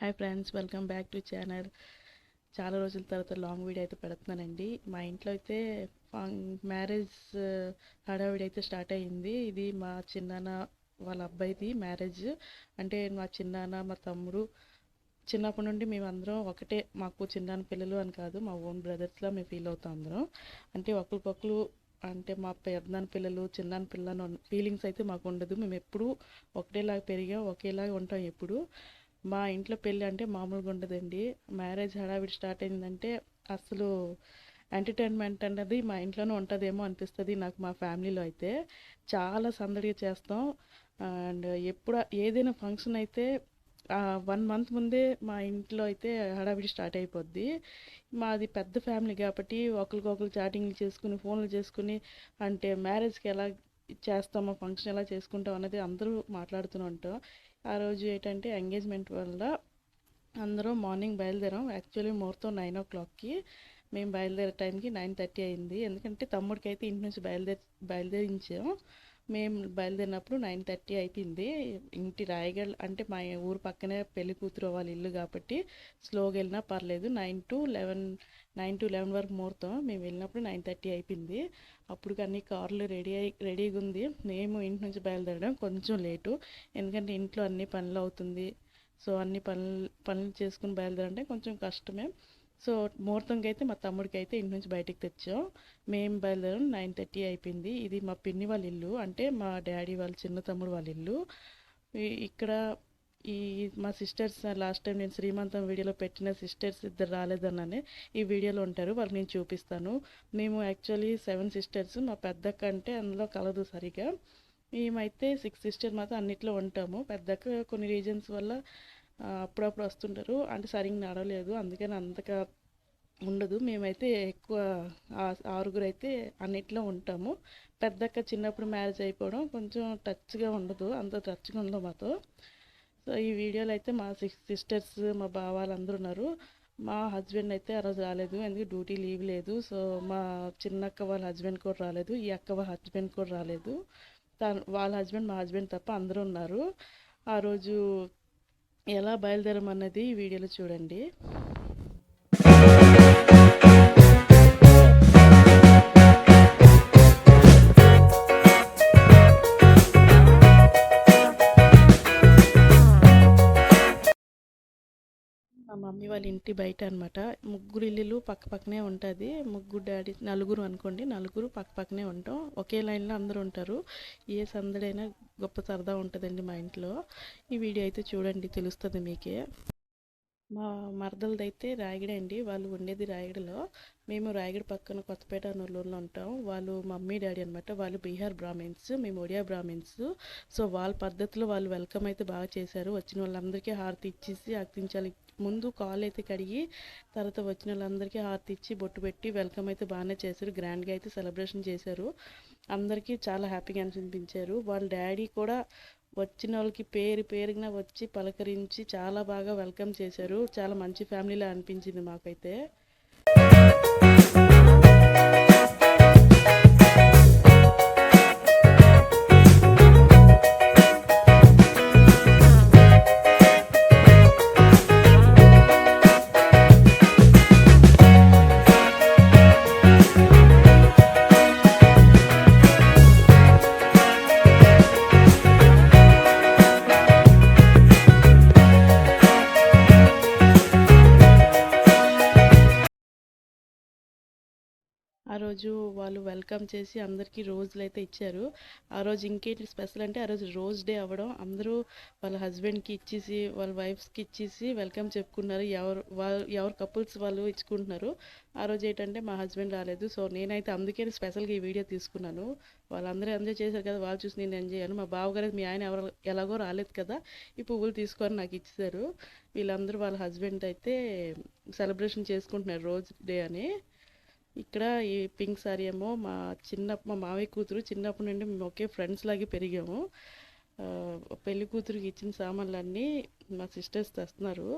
Hi friends, welcome back to channel. చాలా రోజుల తర్వాత లాంగ్ వీడియో అయితే పెడుతున్నానండి. మా ఇంట్లో అయితే మ్యారేజ్ హడావిడి అయితే స్టార్ట్ అయ్యింది. ఇది మా చిన్నాన్న వాళ్ళ అబ్బాయిది మ్యారేజ్. అంటే మా చిన్నాన్న మా తమ్ముడు చిన్నప్పటి నుండి మేమందరం ఒకటే. మాకు చిన్నాన్న పిల్లలు అని కాదు, మా ఓన్ బ్రదర్స్లా మేము ఫీల్ అవుతాం అందరం. అంటే ఒకరికొకరు అంటే మా పెద్దనాన్న పిల్లలు చిన్నాన్న పిల్లలు ఫీలింగ్స్ అయితే మాకు ఉండదు. మేము ఎప్పుడూ ఒకటేలాగా పెరిగాం, ఒకేలాగా ఉంటాం ఎప్పుడు. మా ఇంట్లో పెళ్ళి అంటే మామూలుగా ఉండదండి. మ్యారేజ్ హడావిడి స్టార్ట్ అయిందంటే అసలు ఎంటర్టైన్మెంట్ అన్నది మా ఇంట్లోనే ఉంటుందేమో అనిపిస్తుంది నాకు. మా ఫ్యామిలీలో అయితే చాలా సందడిగా చేస్తాం. అండ్ ఎప్పుడు ఏదైనా ఫంక్షన్ అయితే 1 మంత్ ముందే మా ఇంట్లో అయితే హడావిడి స్టార్ట్ అయిపోద్ది. మాది పెద్ద ఫ్యామిలీ కాబట్టి ఒకరికొకరు చాటింగ్లు చేసుకుని ఫోన్లు చేసుకుని అంటే మ్యారేజ్కి ఎలా చేస్తామో ఫంక్షన్ ఎలా చేసుకుంటాం అన్నది అందరూ మాట్లాడుతూనే ఉంటాం. ఆ రోజు ఏంటంటే ఎంగేజ్మెంట్ వల్ల అందరం మార్నింగ్ బయలుదేరాం. యాక్చువల్లీ ముహూర్తం 9 o'clockకి. మేము బయలుదేరే టైంకి 9:30 అయింది. ఎందుకంటే తమ్ముడికి అయితే ఇంటి నుంచి బయలుదేరించాం. మేము బయలుదేరినప్పుడు 9:30 అయిపోయింది. ఇంటి రాయగఢ అంటే మా ఊరు పక్కనే పెళ్లి కూతురు వాళ్ళ ఇల్లు కాబట్టి స్లోగా వెళ్ళినా పర్లేదు. 9 to 11 వరకు ముహూర్తం. మేము వెళ్ళినప్పుడు 9:30 అయిపోయింది. అప్పుడు అన్ని కార్లు రెడీగా ఉంది. మేము ఇంటి నుంచి బయలుదేరడం కొంచెం లేటు, ఎందుకంటే ఇంట్లో అన్ని పనులు అవుతుంది. సో అన్ని పనులు చేసుకుని బయలుదేరంటే కొంచెం కష్టమే. సో ముహూర్తంకి అయితే మా తమ్ముడికి అయితే ఇంటి నుంచి బయటికి తెచ్చాం. మేము బయలుదేరం 9:30 అయిపోయింది. ఇది మా పిన్ని వాళ్ళ ఇల్లు, అంటే మా డాడీ వాళ్ళ చిన్న తమ్ముడు వాళ్ళ ఇల్లు. ఇక్కడ ఈ మా సిస్టర్స్ లాస్ట్ టైం నేను శ్రీమంతం వీడియోలో పెట్టిన సిస్టర్స్ ఇద్దరు రాలేదన్ననే ఈ వీడియోలో ఉంటారు, వాళ్ళకి నేను చూపిస్తాను. మేము యాక్చువల్లీ 7 సిస్టర్స్. మా పెద్దక్క అంటే అందులో కలదు సరిగా. మేమైతే 6 సిస్టర్స్ మాత్రం అన్నిట్లో ఉంటాము. పెద్దక్క కొన్ని రీజన్స్ వల్ల అప్పుడప్పుడు వస్తుంటారు, అంటే సరిగ్గా నడవలేదు, అందుకని అంతగా ఉండదు. మేమైతే ఎక్కువ 6గురు అయితే అన్నిట్లో ఉంటాము. పెద్దక్క చిన్నప్పుడు మ్యారేజ్ అయిపోవడం కొంచెం టచ్గా ఉండదు, అంత టచ్గా ఉండదు మాతో. సో ఈ వీడియోలో అయితే మా 6 సిస్టర్స్ మా బావ వాళ్ళందరూ ఉన్నారు. మా హస్బెండ్ అయితే ఆ రోజు రాలేదు, ఎందుకు డ్యూటీ లీవ్ లేదు. సో మా చిన్నక్క వాళ్ళ హస్బెండ్ కూడా రాలేదు, ఈ అక్క వాళ్ళ హస్బెండ్ కూడా రాలేదు. వాళ్ళ హస్బెండ్ మా హస్బెండ్ తప్ప అందరూ ఉన్నారు. ఆ రోజు ఎలా బయలుదేరమన్నది ఈ వీడియోలో చూడండి. మా మమ్మీ వాళ్ళ ఇంటి బయట అనమాట. ముగ్గురు ఇల్లులు పక్క పక్కనే ఉంటుంది. నలుగురు అనుకోండి, నలుగురు పక్క పక్కనే ఉంటాం. ఒకే లైన్లో అందరూ ఉంటారు. ఏ సందడైనా గొప్ప సరదా ఉంటుందండి మా ఇంట్లో. ఈ వీడియో అయితే చూడండి, తెలుస్తుంది మీకే. మా మరదలదైతే రాయగడే అండి. వాళ్ళు ఉండేది రాయగడలో. మేము రాయగడ పక్కన కొత్తపేట నూరులో ఉంటాం. వాళ్ళు మమ్మీ డాడీ అనమాట. వాళ్ళు బీహార్ బ్రాహ్మిన్స్, మేము ఒడియా బ్రాహ్మిన్స్. సో వాళ్ళ పద్ధతిలో వాళ్ళు వెల్కమ్ అయితే బాగా చేశారు. వచ్చిన వాళ్ళందరికీ హారతి ఇచ్చేసి అర్పించాలి. ముందు కాల్ అయితే కడిగి తర్వాత వచ్చిన వాళ్ళందరికీ హారతి ఇచ్చి బొట్టు పెట్టి వెల్కమ్ అయితే బాగానే చేశారు. గ్రాండ్గా అయితే సెలబ్రేషన్ చేశారు. అందరికీ చాలా హ్యాపీగా అనిపించారు. వాళ్ళ డాడీ కూడా వచ్చిన వాళ్ళకి పేరున వచ్చి పలకరించి చాలా బాగా వెల్కమ్ చేశారు. చాలా మంచి ఫ్యామిలీలా అనిపించింది మాకైతే. ఆ రోజు వాళ్ళు వెల్కమ్ చేసి అందరికీ రోజులు అయితే ఇచ్చారు. ఆ రోజు ఇంకేంటి స్పెషల్ అంటే ఆ రోజు రోజ్ డే అవ్వడం, అందరూ వాళ్ళ హస్బెండ్కి ఇచ్చేసి వాళ్ళ వైఫ్స్కి ఇచ్చేసి వెల్కమ్ చెప్పుకున్నారు. ఎవరు కపుల్స్ వాళ్ళు ఇచ్చుకుంటున్నారు. ఆ రోజు ఏంటంటే మా హస్బెండ్ రాలేదు. సో నేనైతే అందుకే స్పెషల్గా ఈ వీడియో తీసుకున్నాను. వాళ్ళందరూ ఎంజాయ్ చేశారు కదా, వాళ్ళు చూసి నేను ఎంజాయ్ అయ్యాను. మా బావగారు మీ ఆయన ఎలాగో రాలేదు కదా, ఈ పువ్వులు తీసుకొని నాకు ఇచ్చారు. వీళ్ళందరూ వాళ్ళ హస్బెండ్ అయితే సెలబ్రేషన్ చేసుకుంటున్నారు రోజ్ డే అని. ఇక్కడ ఈ పింక్ సారీ ఏమో మా మావయ్య కూతురు. చిన్నప్పటి నుండి మేము ఒకే ఫ్రెండ్స్ లాగే పెరిగాము. పెళ్లి కూతురికి ఇచ్చిన సామాన్లన్నీ మా సిస్టర్స్ తెస్తున్నారు.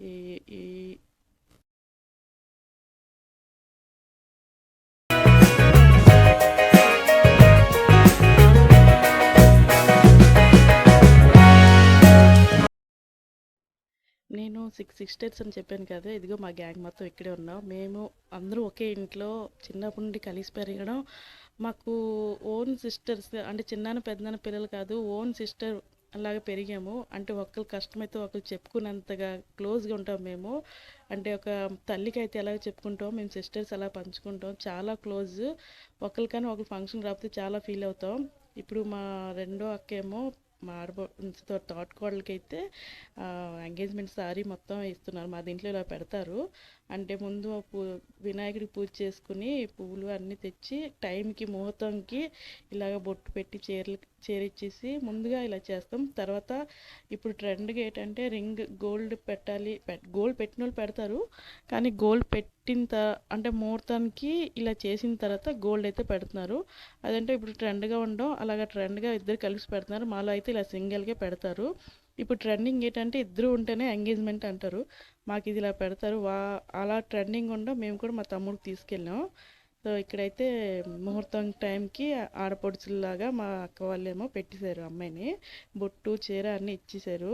ఈ ఈ నేను 6 సిస్టర్స్ అని చెప్పాను కదా! ఇదిగో మా గ్యాంగ్ మొత్తం ఇక్కడే ఉన్నాం. మేము అందరూ ఒకే ఇంట్లో చిన్నప్పటి నుండి కలిసి పెరగడం. మాకు ఓన్ సిస్టర్స్ అంటే చిన్నాన్న, పెద్దనాన్న పిల్లలు కాదు. ఓన్ సిస్టర్ అలాగా పెరిగాము. అంటే ఒకళ్ళు కష్టమైతే ఒకళ్ళు చెప్పుకునేంతగా క్లోజ్‌గా ఉంటాం మేము. అంటే ఒక తల్లికైతే ఎలాగ చెప్పుకుంటామో మేము సిస్టర్స్ అలా పంచుకుంటాం. చాలా క్లోజ్. ఒకళ్ళకని ఒకళ్ళు ఫంక్షన్ రాకపోతే చాలా ఫీల్ అవుతాం. ఇప్పుడు మా రెండో అక్కేమో మా తోటికోడలికైతే ఎంగేజ్మెంట్ సారీ మొత్తం ఇస్తున్నారు. మా దీంట్లో ఇలా పెడతారు. అంటే ముందు వినాయకుడికి పూజ చేసుకుని పువ్వులు అన్నీ తెచ్చి టైంకి ముహూర్తంకి ఇలాగ బొట్టు పెట్టి చీర ఇచ్చేసి ముందుగా ఇలా చేస్తాం. తర్వాత ఇప్పుడు ట్రెండ్గా ఏంటంటే గోల్డ్ పెట్టాలి, గోల్డ్ పెట్టిన వాళ్ళు పెడతారు. కానీ గోల్డ్ అంటే ముహూర్తానికి ఇలా చేసిన తర్వాత గోల్డ్ అయితే పెడుతున్నారు. అదంటే ఇప్పుడు ట్రెండ్గా ఉండడం అలాగా ట్రెండ్గా ఇద్దరు కలిసి పెడుతున్నారు. మాలో అయితే ఇలా సింగిల్గా పెడతారు. ఇప్పుడు ట్రెండింగ్ ఏంటంటే ఇద్దరు ఉంటేనే ఎంగేజ్మెంట్ అంటారు. మాకు ఇది ఇలా పెడతారు. అలా ట్రెండింగ్ ఉండడం మేము కూడా మా తమ్ముడికి తీసుకెళ్ళాం. సో ఇక్కడైతే ముహూర్తం టైంకి ఆడపడుచులాగా మా అక్క వాళ్ళేమో పెట్టేశారు అమ్మాయిని. బొట్టు చీర అన్నీ ఇచ్చేశారు.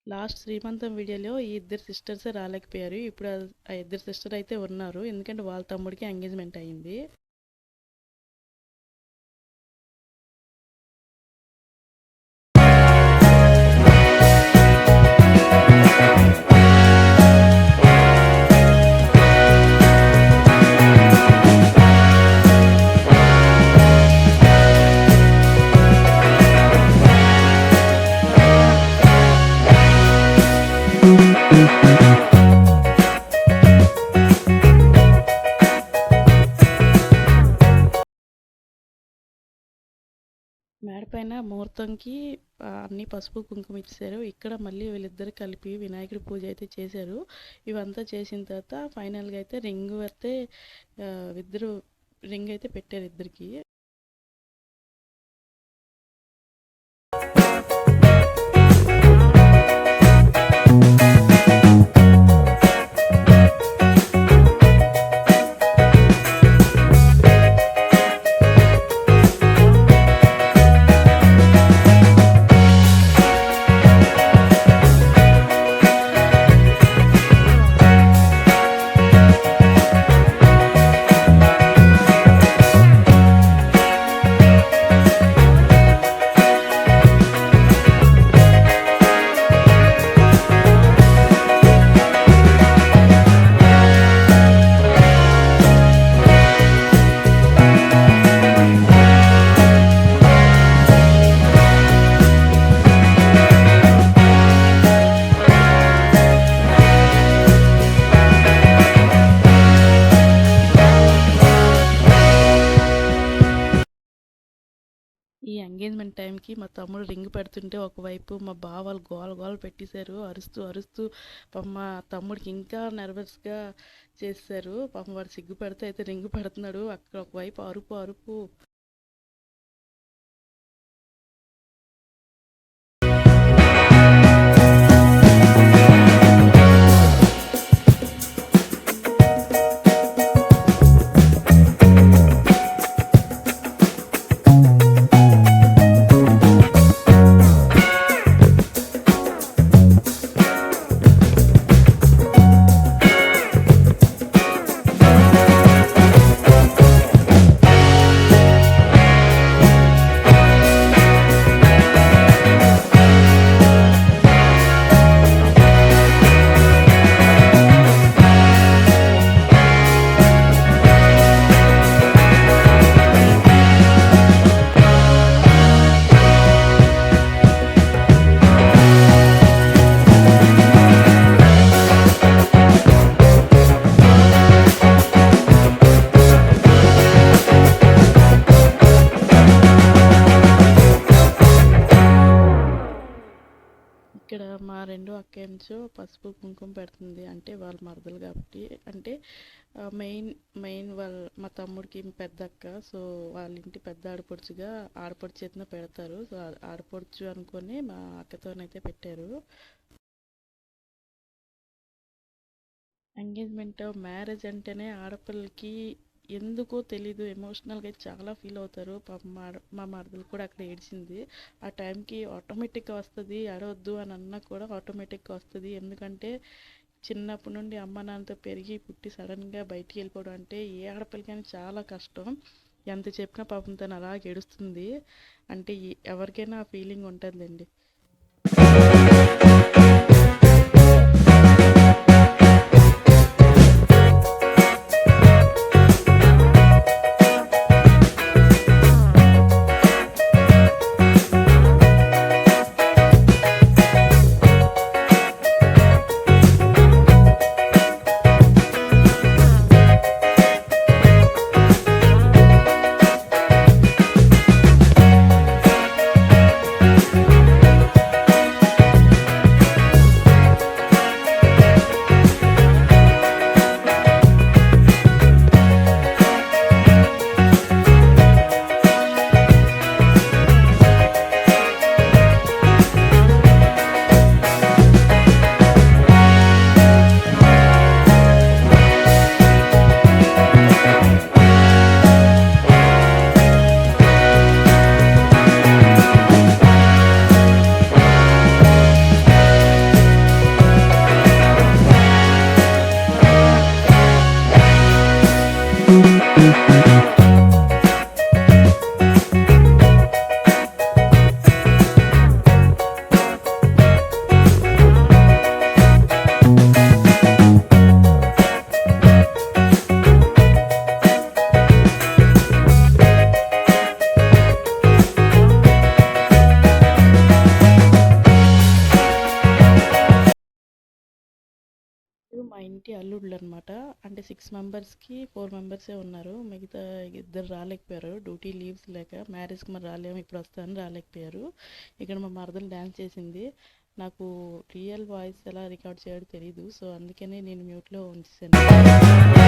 లాస్ట్ శ్రీమంతం వీడియోలో ఈ ఇద్దరు సిస్టర్సే రాలేకపోయారు. ఇప్పుడు ఆ ఇద్దరు సిస్టర్ అయితే ఉన్నారు. ఎందుకంటే వాళ్ళ తమ్ముడికి ఎంగేజ్మెంట్ అయింది. మేడ పైన ముహూర్తంకి అన్నీ పసుపు కుంకుమ ఇచ్చారు. ఇక్కడ మళ్ళీ వీళ్ళిద్దరు కలిపి వినాయకుడి పూజ అయితే చేశారు. ఇవంతా చేసిన తర్వాత ఫైనల్గా అయితే ఇద్దరు రింగ్ అయితే పెట్టారు ఇద్దరికి. ఈ ఎంగేజ్మెంట్ టైంకి మా తమ్ముడు రింగ్ పెడుతుంటే ఒకవైపు మా బావ వాళ్ళు గోల పెట్టేశారు. అరుస్తూ అరుస్తూ పాపం మా తమ్ముడికి ఇంకా నర్వస్గా చేశారు. పాపం వాడు సిగ్గుపడితే అయితే రింగ్ పెడుతున్నాడు. అక్కడ ఒకవైపు అరుపు అరుపు. ఇక్కడ మా రెండో అక్కేంచో పసుపు కుంకుమ పెడుతుంది. అంటే వాళ్ళ మరదలు కాబట్టి. అంటే మెయిన్ మెయిన్ మా తమ్ముడికి పెద్ద అక్క. సో వాళ్ళ ఇంటి పెద్ద ఆడపడుచుగా ఆడపడుచు చేతిన పెడతారు. సో ఆడపడుచు అనుకొని మా అక్కతోనైతే పెట్టారు. ఎంగేజ్మెంట్ మ్యారేజ్ అంటేనే ఆడపిల్లకి ఎందుకో తెలీదు ఎమోషనల్గా చాలా ఫీల్ అవుతారు. పాపం మా మరదలు కూడా అక్కడ ఏడ్చింది. ఆ టైంకి ఆటోమేటిక్గా వస్తుంది, అడవద్దు అని అన్నా కూడా ఆటోమేటిక్గా వస్తుంది. ఎందుకంటే చిన్నప్పటి నుండి అమ్మ నాన్నతో పెరిగి పుట్టి సడన్గా బయటికి వెళ్ళిపోవడం అంటే ఏ ఆడపిల్లకైనా చాలా కష్టం. ఎంత చెప్పినా పాపం తను అలా ఏడుస్తుంది. అంటే ఎవరికైనా ఆ ఫీలింగ్ ఉంటుందండి. మా ఇంటి అల్లుళ్ళు అనమాట. అంటే 6 మెంబర్స్కి 4 మెంబర్సే ఉన్నారు. మిగతా ఇద్దరు రాలేకపోయారు, డ్యూటీ లీవ్స్ లేక. మ్యారేజ్కి మరి రాలేము, ఇప్పుడు వస్తాను రాలేకపోయారు. ఇక్కడ మా మరదలు డ్యాన్స్ చేసింది. నాకు రియల్ వాయిస్ ఎలా రికార్డ్ చేయాలో తెలీదు, సో అందుకనే నేను మ్యూట్లో ఉంచేసాను.